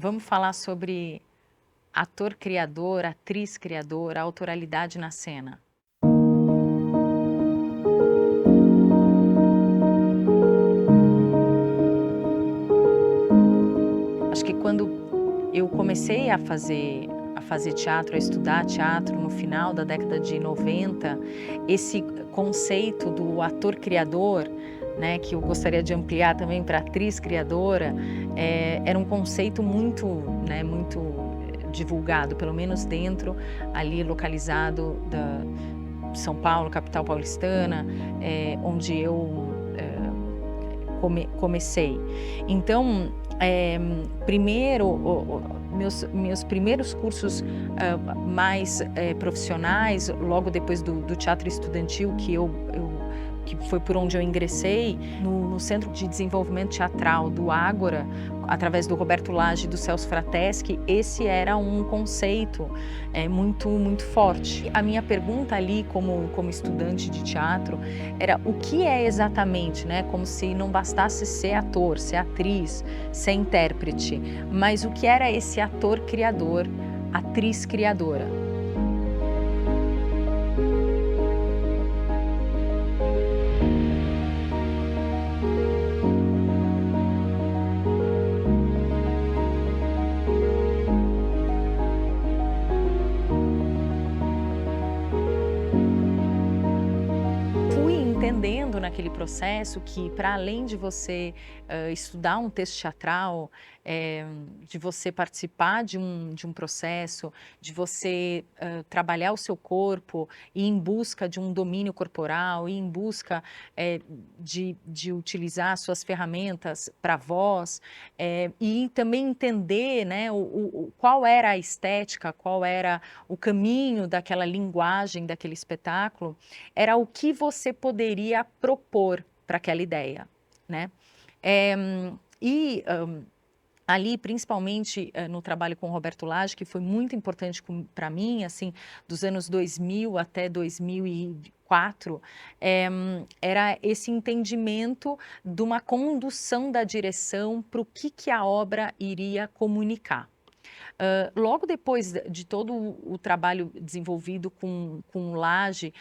Vamos falar sobre ator criador, atriz criadora, autoralidade na cena. Acho que quando eu comecei a fazer teatro, a estudar teatro no final da década de 90, esse conceito do ator criador, né, que eu gostaria de ampliar também para atriz criadora, era um conceito muito, né, muito divulgado, pelo menos dentro, ali localizado da São Paulo, capital paulistana, onde eu comecei. Então, primeiro, meus primeiros cursos mais profissionais, logo depois do teatro estudantil, que foi por onde eu ingressei, no Centro de Desenvolvimento Teatral do Ágora, através do Roberto Lage e do Celso Frateschi, esse era um conceito muito, muito forte. A minha pergunta ali, como estudante de teatro, era o que é exatamente, né? Como se não bastasse ser ator, ser atriz, ser intérprete, mas o que era esse ator criador, atriz criadora? Fui entendendo naquele processo que, para além de você estudar um texto teatral, de você participar de um processo, de você trabalhar o seu corpo, ir em busca de um domínio corporal, ir em busca de utilizar suas ferramentas para a voz, e também entender, né, qual era a estética, qual era o caminho daquela linguagem, daquele espetáculo, era o que você poderia propor para aquela ideia, né. Eh, e, ali, principalmente, no trabalho com o Roberto Lage, que foi muito importante para mim, assim, dos anos 2000 até 2004, era esse entendimento de uma condução da direção para o que a obra iria comunicar. Logo depois de todo o trabalho desenvolvido com o Lage,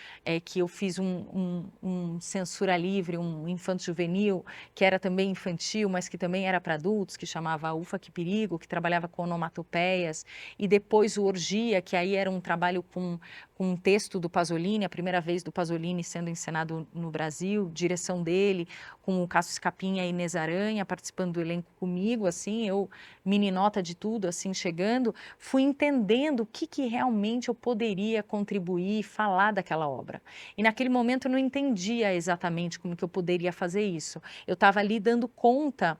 que eu fiz um censura livre, um infanto-juvenil, que era também infantil, mas que também era para adultos, que chamava Ufa que Perigo, que trabalhava com onomatopeias, e depois o Orgia, que aí era um trabalho com um texto do Pasolini, a primeira vez do Pasolini sendo encenado no Brasil, direção dele, com o Cássio Escapinha e Inês Aranha participando do elenco comigo, assim, eu meninota de tudo, assim, chegando, fui entendendo o que realmente eu poderia contribuir, falar daquela obra. E naquele momento eu não entendia exatamente como que eu poderia fazer isso. Eu estava ali dando conta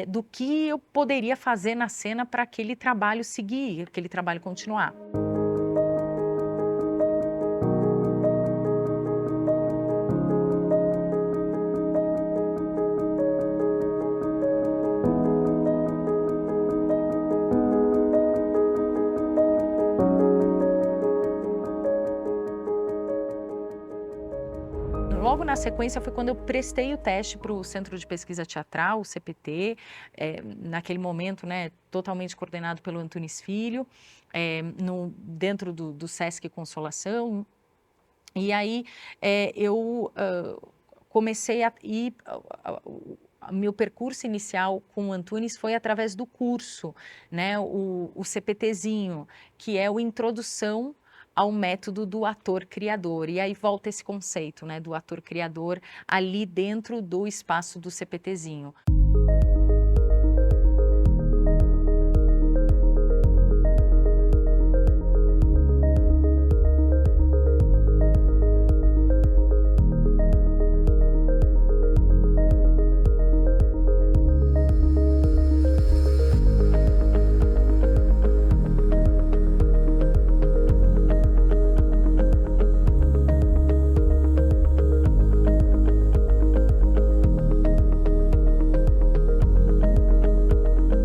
do que eu poderia fazer na cena para aquele trabalho seguir, aquele trabalho continuar. Logo na sequência foi quando eu prestei o teste para o Centro de Pesquisa Teatral, o CPT, naquele momento, né, totalmente coordenado pelo Antunes Filho, dentro do Sesc Consolação. E aí eu comecei a ir, meu percurso inicial com o Antunes foi através do curso, né, o CPTzinho, que é o Introdução ao Método do Ator Criador. E aí volta esse conceito, né, do ator criador ali dentro do espaço do CPTzinho.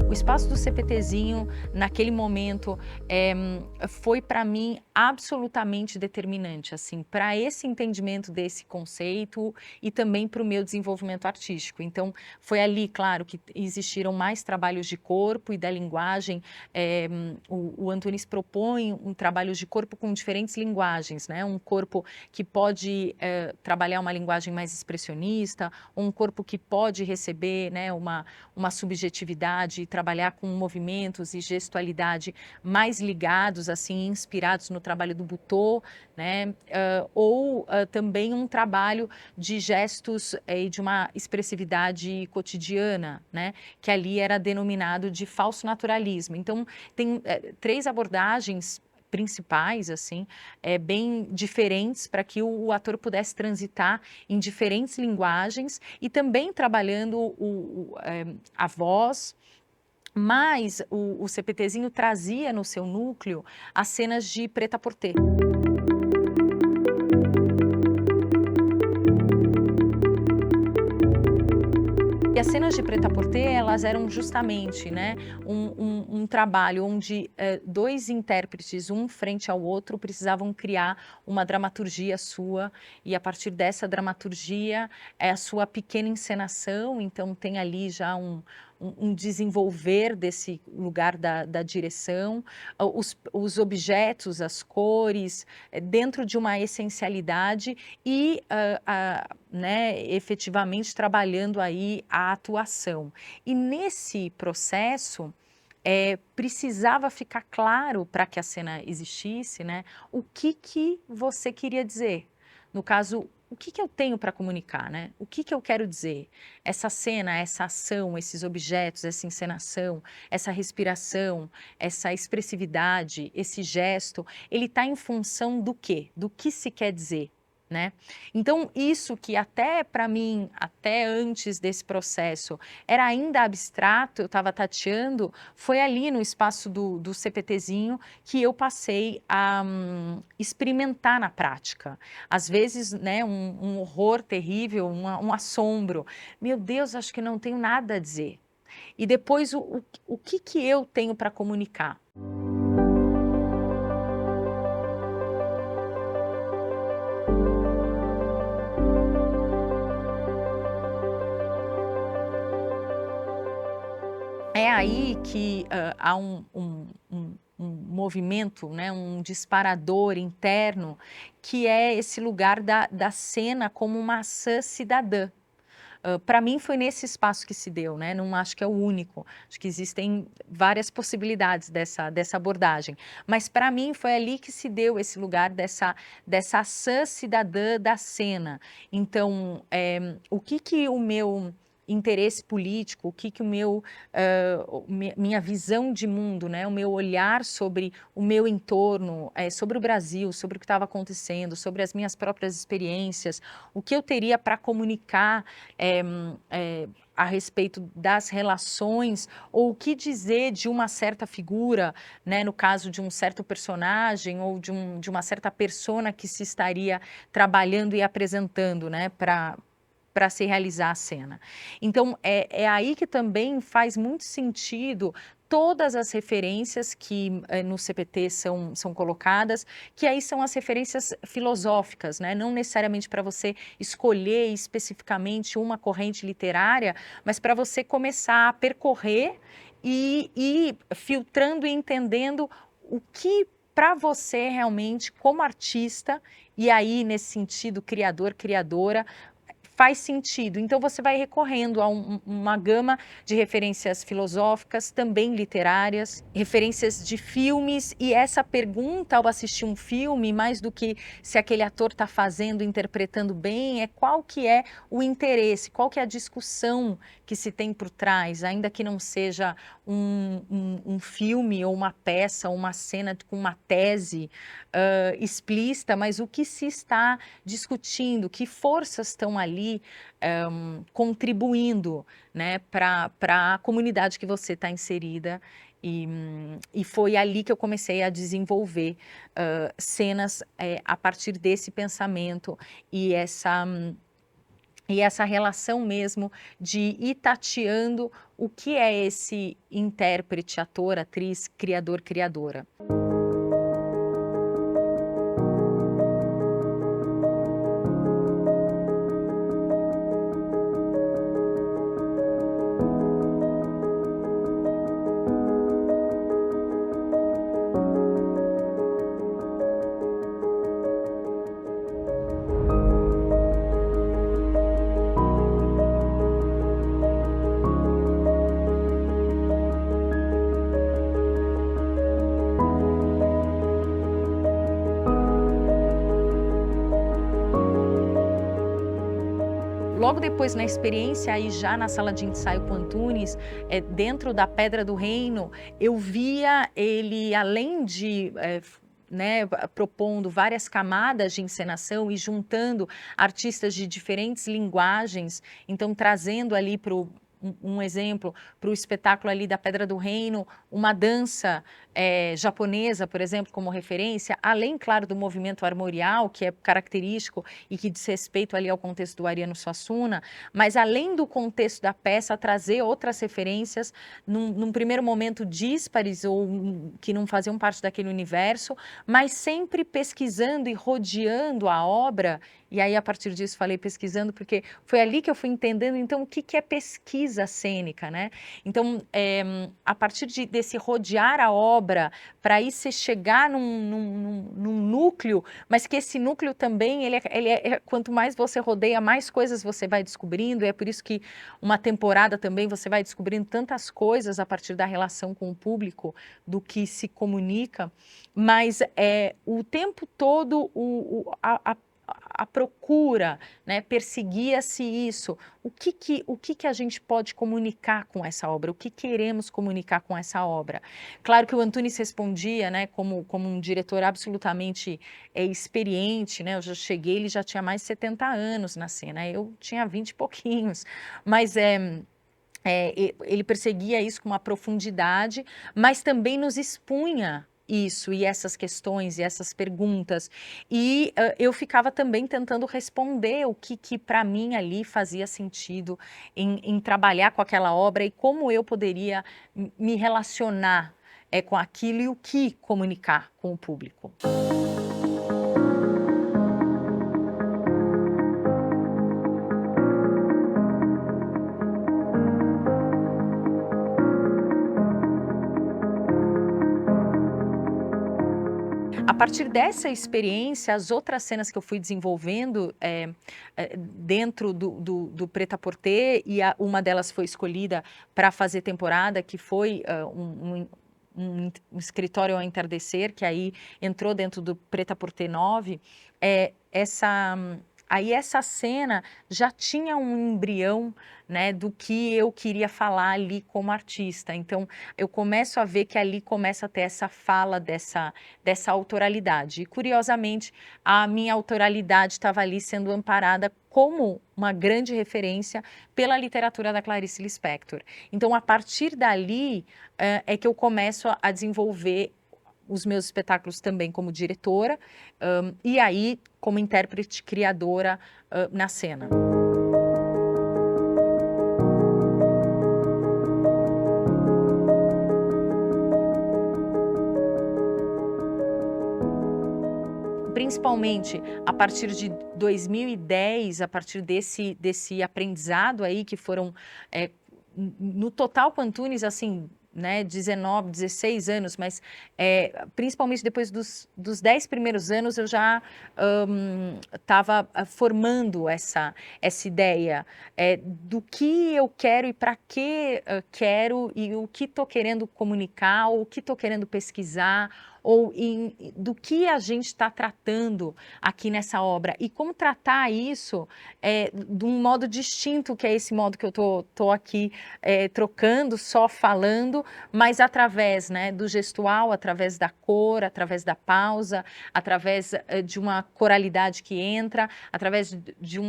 O espaço do CPTzinho, naquele momento, foi para mim absolutamente determinante, assim, para esse entendimento desse conceito e também para o meu desenvolvimento artístico. Então, foi ali, claro, que existiram mais trabalhos de corpo e da linguagem. O Antunes propõe um trabalho de corpo com diferentes linguagens, né? Um corpo que pode trabalhar uma linguagem mais expressionista, um corpo que pode receber, né, uma subjetividade e trabalhar com movimentos e gestualidade mais ligados, assim, inspirados no trabalho do Butoh, né? Ou também um trabalho de gestos e de uma expressividade cotidiana, né? Que ali era denominado de falso naturalismo. Então, tem 3 abordagens principais, assim, bem diferentes para que o ator pudesse transitar em diferentes linguagens e também trabalhando a voz, mas o CPTzinho trazia no seu núcleo as cenas de prêt-à-porter. E as cenas de prêt-à-porter, elas eram justamente, né, um trabalho onde 2 intérpretes, um frente ao outro, precisavam criar uma dramaturgia sua, e a partir dessa dramaturgia é a sua pequena encenação. Então tem ali já um desenvolver desse lugar da direção, os objetos, as cores, dentro de uma essencialidade e né, efetivamente trabalhando aí a atuação. E nesse processo, precisava ficar claro para que a cena existisse, né, o que você queria dizer. No caso, o que eu tenho para comunicar, né? O que eu quero dizer? Essa cena, essa ação, esses objetos, essa encenação, essa respiração, essa expressividade, esse gesto, ele está em função do quê? Do que se quer dizer, né? Então, isso que até para mim, até antes desse processo, era ainda abstrato, eu estava tateando, foi ali no espaço do CPTzinho que eu passei a experimentar na prática. Às vezes, né, um horror terrível, um assombro. Meu Deus, acho que não tenho nada a dizer. E depois, o que eu tenho para comunicar? É aí que há um movimento, né, um disparador interno, que é esse lugar da cena como uma ação cidadã. Para mim foi nesse espaço que se deu, né, não acho que é o único, acho que existem várias possibilidades dessa abordagem, mas para mim foi ali que se deu esse lugar dessa ação cidadã da cena. Então, o que o meu interesse político, o que o meu, minha visão de mundo, né, o meu olhar sobre o meu entorno, sobre o Brasil, sobre o que estava acontecendo, sobre as minhas próprias experiências, o que eu teria para comunicar a respeito das relações, ou o que dizer de uma certa figura, né, no caso de um certo personagem ou de uma certa persona que se estaria trabalhando e apresentando, né, para se realizar a cena. Então, é aí que também faz muito sentido todas as referências que no CPT são colocadas, que aí são as referências filosóficas, né? Não necessariamente para você escolher especificamente uma corrente literária, mas para você começar a percorrer e ir filtrando e entendendo o que para você realmente, como artista, e aí nesse sentido criador, criadora, faz sentido. Então você vai recorrendo a uma gama de referências filosóficas, também literárias, referências de filmes, e essa pergunta ao assistir um filme, mais do que se aquele ator está fazendo, interpretando bem, é qual que é o interesse, qual que é a discussão que se tem por trás, ainda que não seja um filme ou uma peça ou uma cena com uma tese explícita, mas o que se está discutindo, que forças estão ali contribuindo, né, para a comunidade que você está inserida. E foi ali que eu comecei a desenvolver cenas a partir desse pensamento e essa relação mesmo de ir tateando o que é esse intérprete, ator, atriz, criador, criadora. logo depois, na experiência aí já na sala de ensaio com Antunes, dentro da Pedra do Reino, eu via ele, além de né, propondo várias camadas de encenação e juntando artistas de diferentes linguagens, então trazendo ali para um exemplo, para o espetáculo ali da Pedra do Reino, uma dança japonesa, por exemplo, como referência, além, claro, do movimento armorial, que é característico e que diz respeito ali ao contexto do Ariano Suassuna, mas além do contexto da peça, trazer outras referências, num primeiro momento díspares ou que não faziam parte daquele universo, mas sempre pesquisando e rodeando a obra. E aí, a partir disso, falei pesquisando, porque foi ali que eu fui entendendo, então, o que é pesquisa cênica, né? Então, a partir desse rodear a obra, para aí você chegar num núcleo, mas que esse núcleo também, quanto mais você rodeia, mais coisas você vai descobrindo, e é por isso que uma temporada também você vai descobrindo tantas coisas a partir da relação com o público, do que se comunica, mas o tempo todo a procura, né, perseguia-se isso. O que a gente pode comunicar com essa obra? O que queremos comunicar com essa obra? Claro que o Antunes respondia, né, como um diretor absolutamente experiente, né? Eu já cheguei, ele já tinha mais de 70 anos na cena, eu tinha 20 e pouquinhos, mas ele perseguia isso com uma profundidade, mas também nos expunha isso e essas questões e essas perguntas. E eu ficava também tentando responder o que para mim ali fazia sentido em trabalhar com aquela obra e como eu poderia me relacionar com aquilo e o que comunicar com o público. A partir dessa experiência, as outras cenas que eu fui desenvolvendo dentro do Prêt-à-Porter, e uma delas foi escolhida para fazer temporada, que foi um escritório ao entardecer, que aí entrou dentro do Prêt-à-Porter 9, aí essa cena já tinha um embrião, né, do que eu queria falar ali como artista. Então, eu começo a ver que ali começa a ter essa fala dessa autoralidade. E, curiosamente, a minha autoralidade estava ali sendo amparada como uma grande referência pela literatura da Clarice Lispector. Então, a partir dali, é que eu começo a desenvolver os meus espetáculos também como diretora, e aí como intérprete criadora na cena. Principalmente a partir de 2010, a partir desse aprendizado aí, que foram, no total com Antunes, assim, né, 19, 16 anos, mas principalmente depois dos 10 primeiros anos eu já estava formando essa ideia do que eu quero e para que quero e o que estou querendo comunicar, ou o que estou querendo pesquisar, ou do que a gente está tratando aqui nessa obra e como tratar isso de um modo distinto, que é esse modo que eu tô aqui trocando, só falando, mas através, né, do gestual, através da cor, através da pausa, através de uma coralidade que entra, através de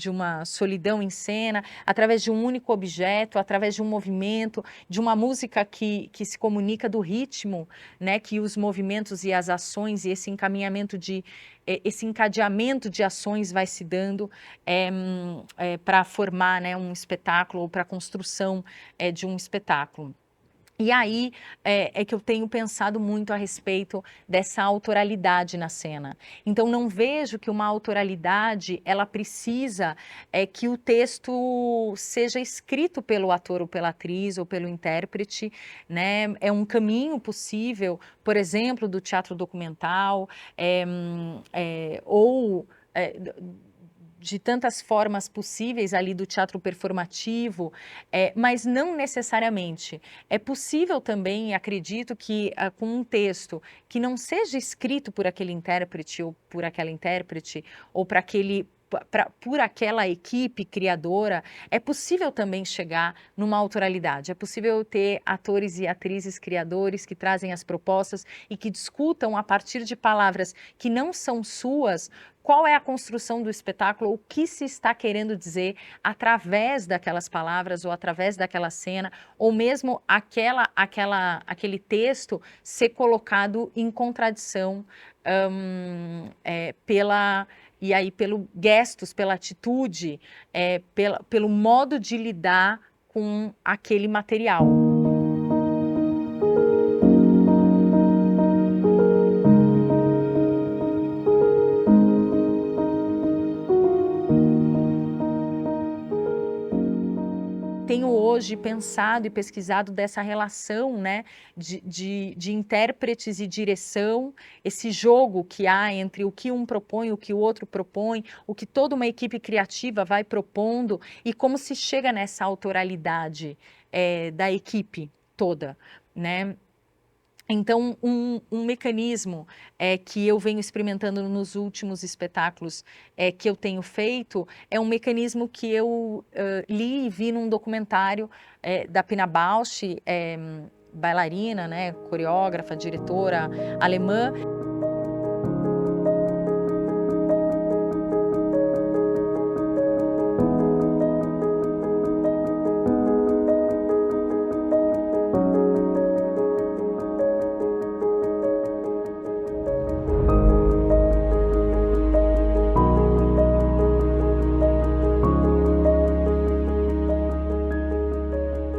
uma solidão em cena, através de um único objeto, através de um movimento, de uma música que se comunica do ritmo, né, que os movimentos e as ações e esse encaminhamento esse encadeamento de ações vai se dando para formar, né, um espetáculo ou para a construção de um espetáculo. E aí é que eu tenho pensado muito a respeito dessa autoralidade na cena. Então, não vejo que uma autoralidade, ela precisa que o texto seja escrito pelo ator ou pela atriz ou pelo intérprete, né? É um caminho possível, por exemplo, do teatro documental, ou de tantas formas possíveis ali do teatro performativo, mas não necessariamente. É possível também, acredito que com um texto que não seja escrito por aquele intérprete ou por aquela intérprete, ou para aquele por aquela equipe criadora, é possível também chegar numa autoral,idade. É possível ter atores e atrizes criadores que trazem as propostas e que discutam a partir de palavras que não são suas, qual é a construção do espetáculo, o que se está querendo dizer através daquelas palavras ou através daquela cena, ou mesmo aquele texto ser colocado em contradição e aí pelo gestos, pela atitude, pelo modo de lidar com aquele material. Tenho hoje pensado e pesquisado dessa relação, né, de intérpretes e direção, esse jogo que há entre o que um propõe, o que o outro propõe, o que toda uma equipe criativa vai propondo e como se chega nessa autoralidade da equipe toda, né? Então, um mecanismo que eu venho experimentando nos últimos espetáculos que eu tenho feito é um mecanismo que eu li e vi num documentário da Pina Bausch, bailarina, né, coreógrafa, diretora alemã.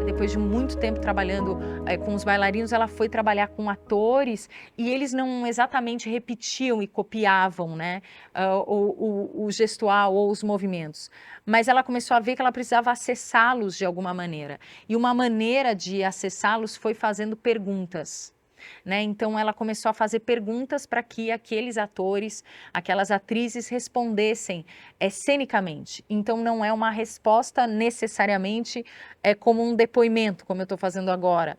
Depois de muito tempo trabalhando com os bailarinos, ela foi trabalhar com atores e eles não exatamente repetiam e copiavam, né, o gestual ou os movimentos. Mas ela começou a ver que ela precisava acessá-los de alguma maneira. E uma maneira de acessá-los foi fazendo perguntas. Né? Então ela começou a fazer perguntas para que aqueles atores, aquelas atrizes respondessem cenicamente. Então não é uma resposta necessariamente como um depoimento, como eu estou fazendo agora.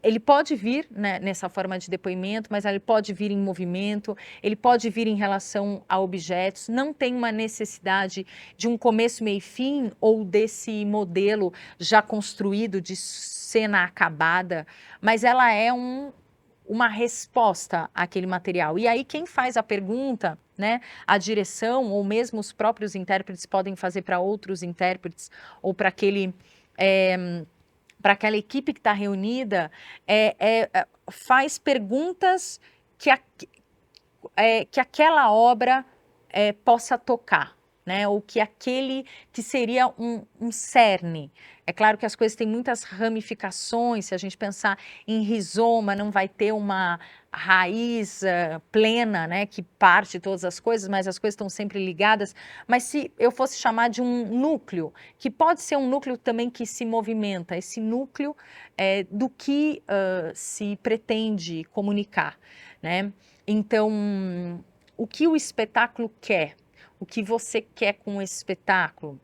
Ele pode vir, né, nessa forma de depoimento, mas ele pode vir em movimento, ele pode vir em relação a objetos, não tem uma necessidade de um começo, meio e fim ou desse modelo já construído de cena acabada, mas ela é uma resposta àquele material. E aí quem faz a pergunta, né, a direção ou mesmo os próprios intérpretes podem fazer para outros intérpretes ou para para aquela equipe que está reunida, faz perguntas que aquela obra possa tocar, né? Ou que seria um cerne. É claro que as coisas têm muitas ramificações, se a gente pensar em rizoma, não vai ter uma raiz plena, né, que parte todas as coisas, mas as coisas estão sempre ligadas. Mas se eu fosse chamar de um núcleo, que pode ser um núcleo também que se movimenta, esse núcleo do que se pretende comunicar, né? Então, o que o espetáculo quer? O que você quer com esse espetáculo?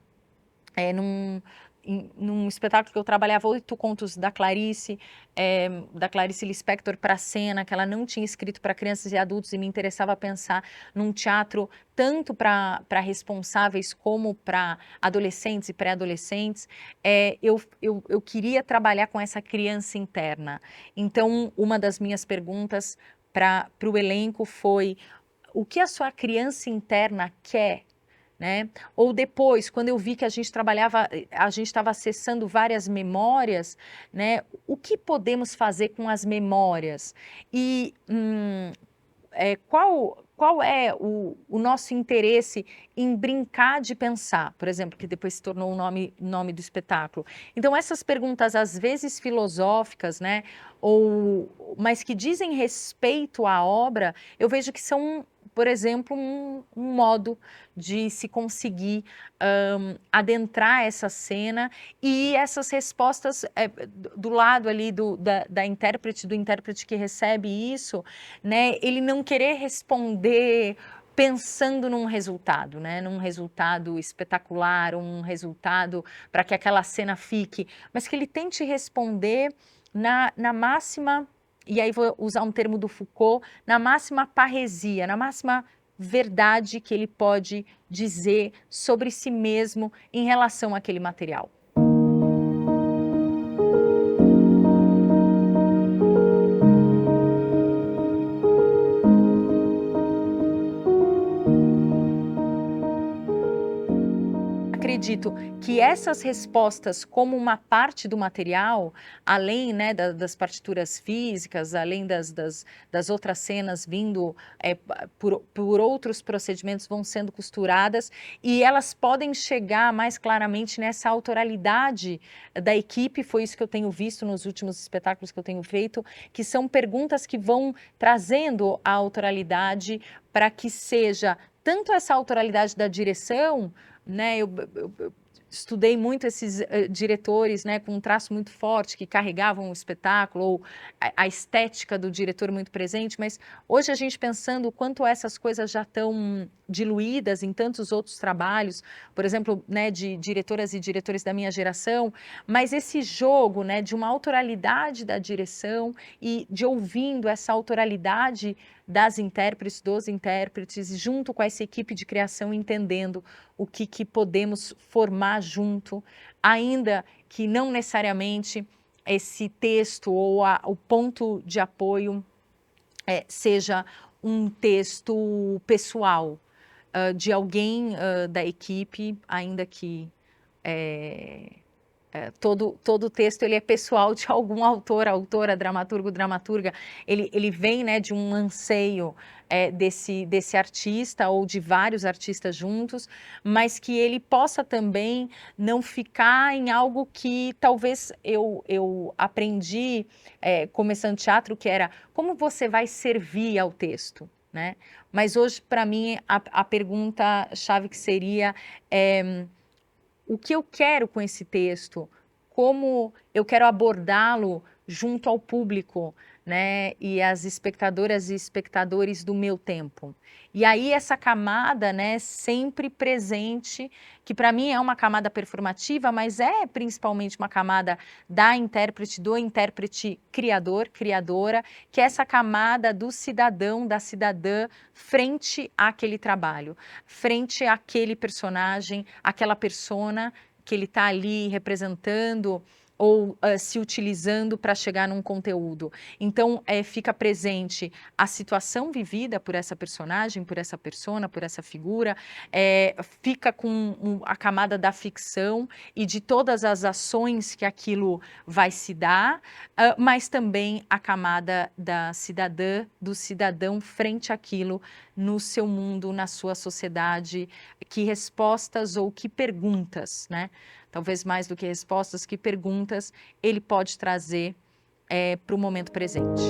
Num espetáculo que eu trabalhava 8 contos da Clarice Lispector para a cena, que ela não tinha escrito para crianças e adultos, e me interessava pensar num teatro tanto para responsáveis como para adolescentes e pré-adolescentes, eu queria trabalhar com essa criança interna. Então, uma das minhas perguntas para o elenco foi: o que a sua criança interna quer? Né? Ou depois, quando eu vi que a gente estava acessando várias memórias, né? O que podemos fazer com as memórias? E qual é o nosso interesse em brincar de pensar, por exemplo, que depois se tornou o nome do espetáculo. Então, essas perguntas, às vezes filosóficas, né, mas que dizem respeito à obra, eu vejo que são, por exemplo, um modo de se conseguir adentrar essa cena e essas respostas do lado ali da intérprete, do intérprete que recebe isso, né, ele não querer responder pensando num resultado, né, num resultado espetacular, um resultado para que aquela cena fique, mas que ele tente responder na máxima, e aí vou usar um termo do Foucault, na máxima parresia, na máxima verdade que ele pode dizer sobre si mesmo em relação àquele material. Acredito que essas respostas, como uma parte do material, além, né, das partituras físicas, além das outras cenas vindo por outros procedimentos, vão sendo costuradas, e elas podem chegar mais claramente nessa autoralidade da equipe. Foi isso que eu tenho visto nos últimos espetáculos que eu tenho feito, que são perguntas que vão trazendo a autoralidade para que seja tanto essa autoralidade da direção, né, eu estudei muito esses diretores, né, com um traço muito forte, que carregavam o espetáculo, ou a estética do diretor muito presente, mas hoje a gente pensando o quanto essas coisas já estão diluídas em tantos outros trabalhos, por exemplo, né, de diretoras e diretores da minha geração, mas esse jogo, né, de uma autoralidade da direção e de ouvindo essa autoralidade das intérpretes, dos intérpretes, junto com essa equipe de criação, entendendo o que podemos formar junto, ainda que não necessariamente esse texto ou o ponto de apoio seja um texto pessoal de alguém da equipe, ainda que todo texto ele é pessoal de algum autor, autora, dramaturgo, dramaturga. Ele vem, né, de um anseio desse artista ou de vários artistas juntos, mas que ele possa também não ficar em algo que talvez eu aprendi começando teatro, que era como você vai servir ao texto, né? Mas hoje, para mim, a pergunta-chave que seria o que eu quero com esse texto, como eu quero abordá-lo junto ao público, né, e as espectadoras e espectadores do meu tempo. E aí essa camada, né, sempre presente, que para mim é uma camada performativa, mas é principalmente uma camada da intérprete, do intérprete criador, criadora, que é essa camada do cidadão, da cidadã, frente àquele trabalho, frente àquele personagem, aquela persona que ele está ali representando ou se utilizando para chegar num conteúdo. Então, fica presente a situação vivida por essa personagem, por essa persona, por essa figura, fica com a camada da ficção e de todas as ações que aquilo vai se dar, mas também a camada da cidadã, do cidadão frente àquilo no seu mundo, na sua sociedade, que respostas ou que perguntas, né? Talvez mais do que respostas, que perguntas ele pode trazer para o momento presente.